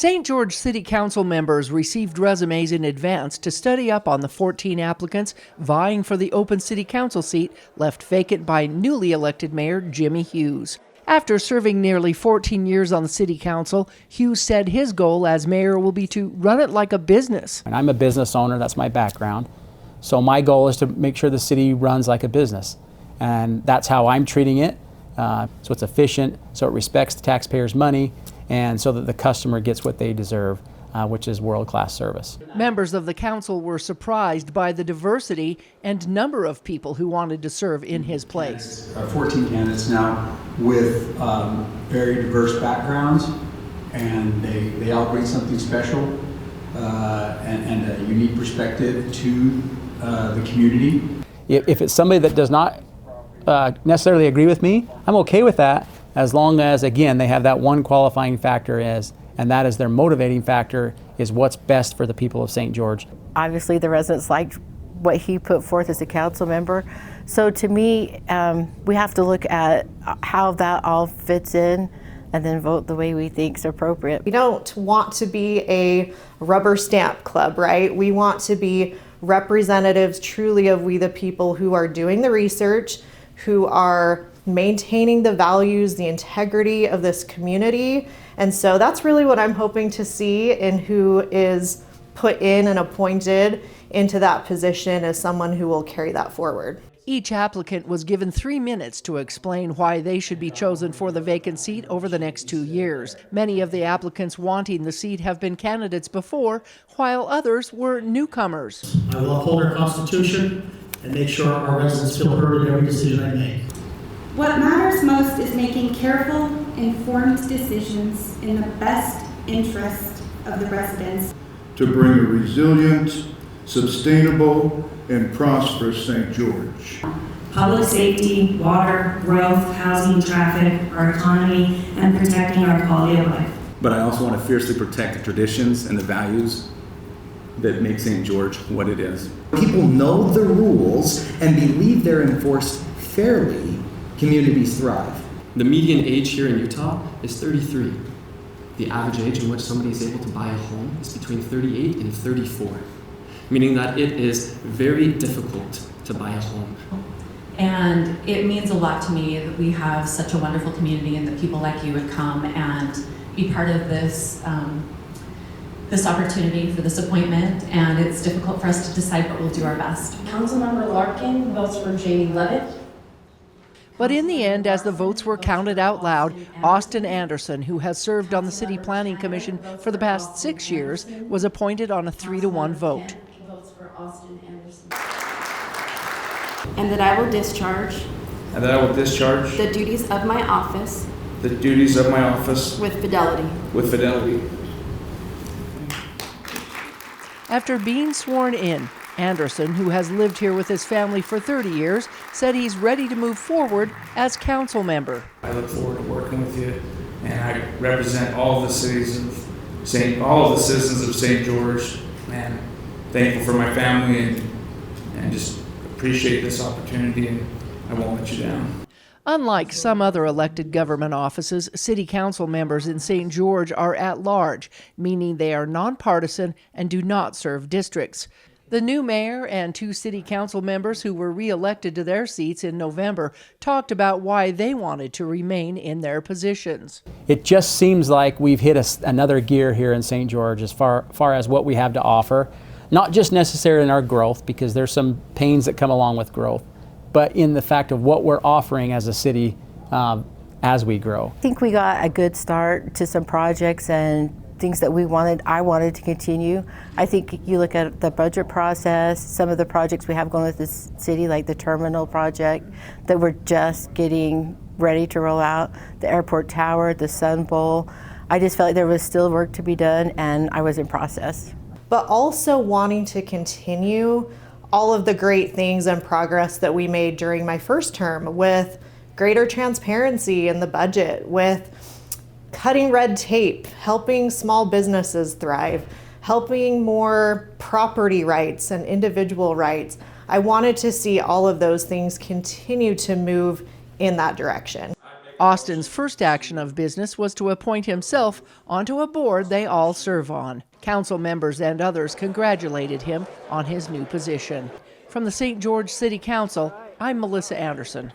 St. George City Council members received resumes in advance to study up on the 14 applicants vying for the open city council seat left vacant by newly elected Mayor Jimmy Hughes. After serving nearly 14 years on the city council, Hughes said his goal as mayor will be to run it like a business. And I'm a business owner, that's my background. So my goal is to make sure the city runs like a business. And that's how I'm treating it. So it's efficient, so it respects the taxpayers' money, and so that the customer gets what they deserve, which is world-class service. Members of the council were surprised by the diversity and number of people who wanted to serve in his place. 14 candidates now with very diverse backgrounds, and they all bring something special and a unique perspective to the community. If it's somebody that does not necessarily agree with me, I'm okay with that, as long as, again, they have that one qualifying factor and that is their motivating factor is what's best for the people of St. George. Obviously, the residents liked what he put forth as a council member. So to me, we have to look at how that all fits in and then vote the way we think is appropriate. We don't want to be a rubber stamp club, right? We want to be representatives truly of we the people who are doing the research, who are maintaining the values, the integrity of this community. And so that's really what I'm hoping to see in who is put in and appointed into that position as someone who will carry that forward. Each applicant was given 3 minutes to explain why they should be chosen for the vacant seat over the next 2 years. Many of the applicants wanting the seat have been candidates before, while others were newcomers. I will uphold our Constitution and make sure our residents feel heard in every decision I make. What matters most is making careful, informed decisions in the best interest of the residents. To bring a resilient, sustainable, and prosperous St. George. Public safety, water, growth, housing, traffic, our economy, and protecting our quality of life. But I also want to fiercely protect the traditions and the values that make St. George what it is. People know the rules and believe they're enforced fairly. Communities thrive. The median age here in Utah is 33. The average age in which somebody is able to buy a home is between 38 and 34, meaning that it is very difficult to buy a home. And it means a lot to me that we have such a wonderful community and that people like you would come and be part of this this opportunity for this appointment, and it's difficult for us to decide, but we'll do our best. Councilmember Larkin votes for Jamie Levitt. But in the end, as the votes were counted out loud, Austin Anderson, who has served on the City Planning Commission for the past 6 years, was appointed on a 3-to-1 vote. And that I will discharge the duties of my office with fidelity. After being sworn in, Anderson, who has lived here with his family for 30 years, said he's ready to move forward as council member. I look forward to working with you, and I represent all of the citizens of St. George, and thankful for my family and just appreciate this opportunity, and I won't let you down. Unlike some other elected government offices, city council members in St. George are at large, meaning they are nonpartisan and do not serve districts. The new mayor and 2 city council members who were re-elected to their seats in November talked about why they wanted to remain in their positions. It just seems like we've hit another gear here in St. George as far as what we have to offer. Not just necessarily in our growth, because there's some pains that come along with growth, but in the fact of what we're offering as a city as we grow. I think we got a good start to some projects and things that I wanted to continue. I think you look at the budget process, some of the projects we have going with this city, like the terminal project that we're just getting ready to roll out, the airport tower, the Sun Bowl. I just felt like there was still work to be done, and I was in process. But also wanting to continue all of the great things and progress that we made during my first term with greater transparency in the budget, with cutting red tape, helping small businesses thrive, helping more property rights and individual rights. I wanted to see all of those things continue to move in that direction. Austin's first action of business was to appoint himself onto a board they all serve on. Council members and others congratulated him on his new position. From the St. George City Council, I'm Melissa Anderson.